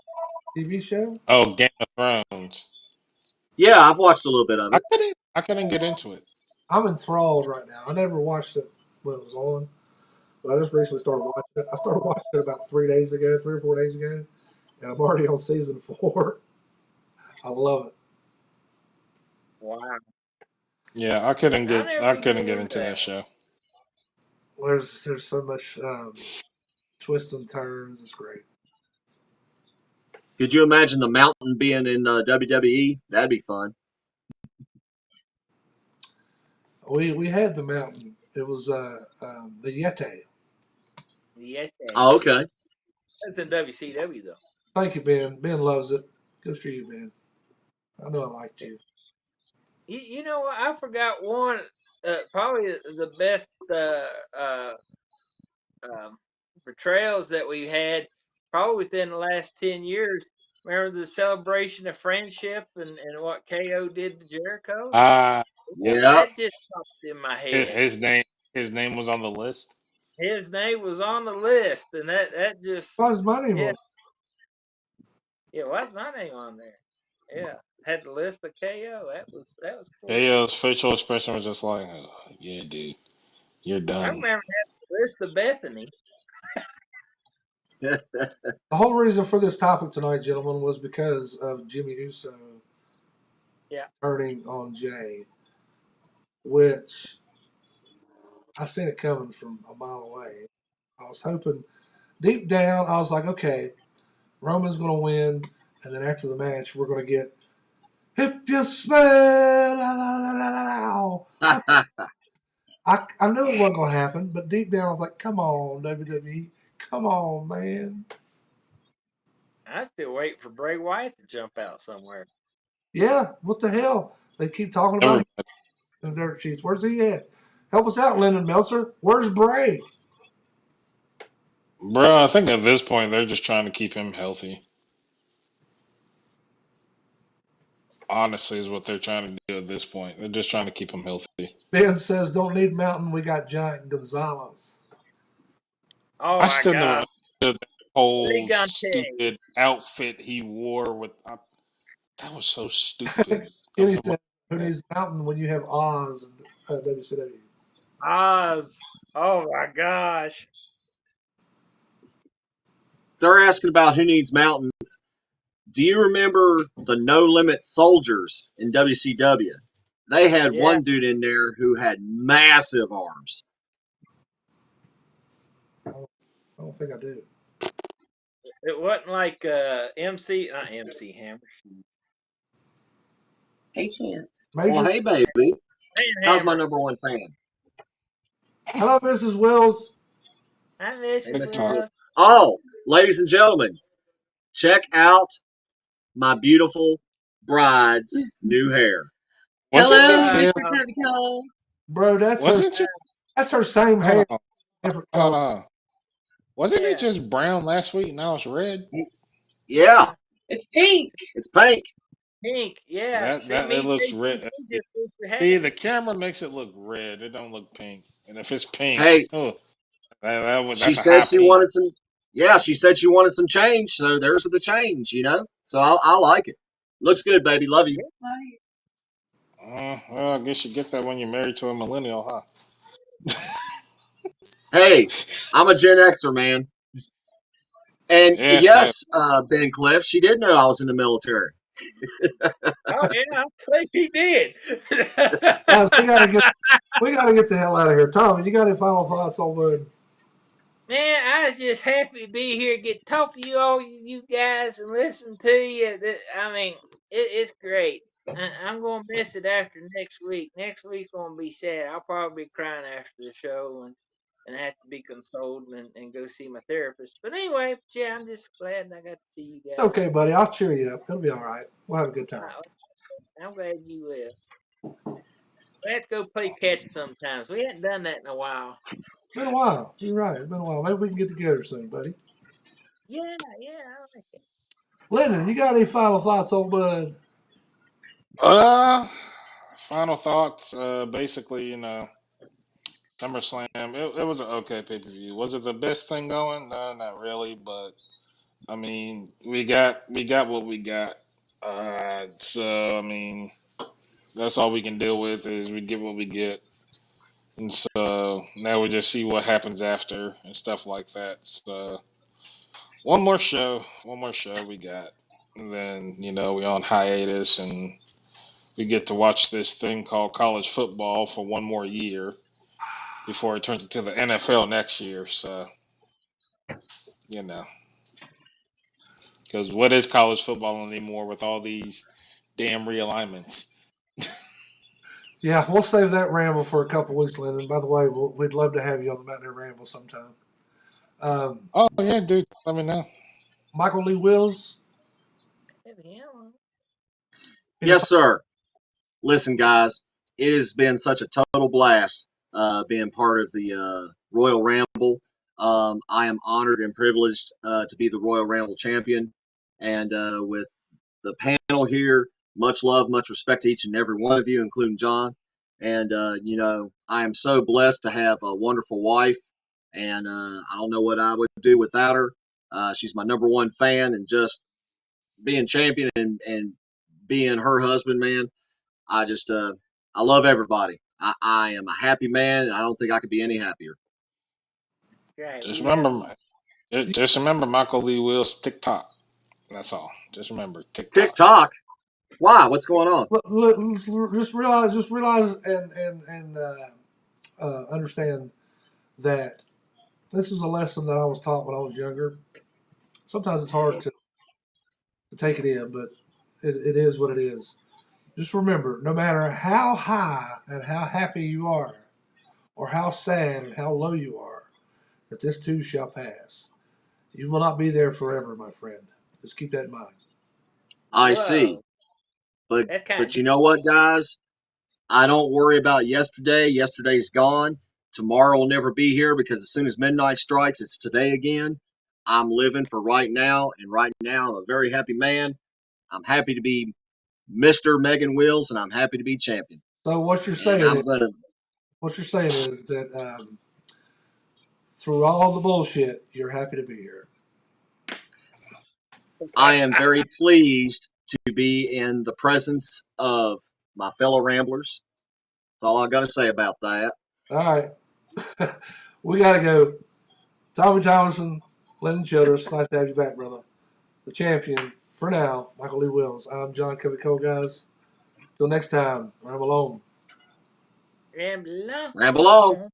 TV show? Oh, Game of Thrones. Yeah, I've watched a little bit of it. I couldn't get into it. I'm enthralled right now. I never watched it when it was on, but I just recently started watching it. I started watching it about 3 or 4 days ago, and I'm already on season 4. I love it. Wow. Yeah, I couldn't get into into that show. There's so much twists and turns. It's great. Could you imagine the Mountain being in WWE? That'd be fun. We had the mountain. It was the Yeti. The Yeti. Oh, okay. That's in WCW though. Thank you, Ben. Ben loves it. Good for you, Ben. I know I liked you. You know what? I forgot one. Probably the best portrayals that we've had, probably within the last 10 years. Remember the celebration of friendship and what KO did to Jericho? Yeah. That just popped in my head. His name was on the list. His name was on the list, and that just. Why's my name on? Yeah, why's my name on there? Yeah, had the list of KO. That was cool. KO's facial expression was just like, oh, yeah, dude, you're done. I remember having the list of Bethany. The whole reason for this topic tonight, gentlemen, was because of Jimmy Uso turning on Jay, which I seen it coming from a mile away. I was hoping, deep down, I was like, okay, Roman's going to win, and then after the match, we're going to get, if you smell, I knew it wasn't going to happen, but deep down, I was like, come on, WWE, come on, man. I still wait for Bray Wyatt to jump out somewhere. Yeah, what the hell? They keep talking about the dirt sheets. Where's he at? Help us out, Lennon Meltzer. Where's Bray? Bro, I think at this point they're just trying to keep him healthy. Honestly, is what they're trying to do at this point. They're just trying to keep him healthy. Ben says, "Don't need Mountain. We got Giant Gonzalez." Oh I still my never God! understood that whole stupid outfit he wore with. That was so stupid. Kenny said, "Who needs Mountain when you have Oz and WCW?" Oz. Oh my gosh. They're asking about who needs Mountain. Do you remember the No Limit Soldiers in WCW? They had one dude in there who had massive arms. I don't think I do. It wasn't like not MC Hammer. Hey, Champ. Well, hey, baby. How's my number one fan? Hello, Mrs. Wills. Hi, Mrs. Wills. Oh, ladies and gentlemen, check out my beautiful bride's new hair. Hello, Mr. Kirby Cole. Bro, that's her same hair. Different color. Wasn't it just brown last week? Now it's red. Yeah, it's pink. It's pink. Pink, yeah. It looks red. See, the camera makes it look red. It don't look pink. And if it's pink, she said she wanted some. Yeah, she said she wanted some change. So there's the change, So I like it. Looks good, baby. Love you. Well, I guess you get that when you're married to a millennial, huh? Hey, I'm a Gen Xer, man. And yes, Ben Cliff, she did know I was in the military. Oh yeah, I think he did. Guys, we gotta get the hell out of here. Tommy, you got any final thoughts on the? Man, I was just happy to be here, get to talk to you all, you guys, and listen to you. I mean, it's great. I'm gonna miss it after next week. Next week's gonna be sad. I'll probably be crying after the show and have to be consoled and go see my therapist. But anyway, yeah, I'm just glad I got to see you It's guys. okay, buddy. I'll cheer you up. It'll be all right. We'll have a good time. I'm glad you will. We have to go play catch sometimes. We hadn't done that in a while. It's been a while. You're right. It's been a while. Maybe we can get together soon, buddy. Yeah, yeah, I like it. Lennon, you got any final thoughts, old bud? Uh, Final thoughts. Basically, SummerSlam. It was an okay pay per view. Was it the best thing going? No, not really. But I mean, we got what we got. So I mean, that's all we can deal with is we get what we get. And so now we just see what happens after and stuff like that. So one more show we got, and then we on hiatus and we get to watch this thing called college football for one more year before it turns into the NFL next year. So you know, because what is college football anymore with all these damn realignments? Yeah, we'll save that ramble for a couple weeks, Lennon. By the way, we'd love to have you on the Mountaineer Ramble sometime. Um, Oh yeah, dude, let me know. Michael Lee Wills. Yeah, Any Yes, sir. Listen, guys, it has been such a total blast being part of the Royal Ramble. I am honored and privileged to be the Royal Ramble champion. And with the panel here, much love, much respect to each and every one of you, including John. And, I am so blessed to have a wonderful wife. And I don't know what I would do without her. She's my number one fan. And just being champion and being her husband, man, I just I love everybody. I am a happy man, and I don't think I could be any happier. right. Just We love remember, just remember Michael Lee Will's TikTok. That's all. Just remember TikTok. TikTok. Why? What's going on? just realize, and understand that this is a lesson that I was taught when I was younger. Sometimes it's hard to take it in, but it is what it is. Just remember, no matter how high and how happy you are, or how sad and how low you are, that this too shall pass. You will not be there forever, my friend. Just keep that in mind. I see, Whoa, but that's kind of but you know what, guys? I don't worry about yesterday. Yesterday's gone. Tomorrow will never be here because as soon as midnight strikes, it's today again. I'm living for right now, and right now, I'm a very happy man. I'm happy to be Mr. Megan Wills, and I'm happy to be champion. So And I'm gonna. what you're saying is that through all the bullshit, you're happy to be here. I am very pleased to be in the presence of my fellow ramblers. That's all I got to say about that. All right, we gotta go. Tommy Thomason, Lennon Childress, nice to have you back, brother. The champion for now, Michael Lee Wills. I'm John Covey Cole, guys. Till next time, ramble on. Ramble on. Ramble on.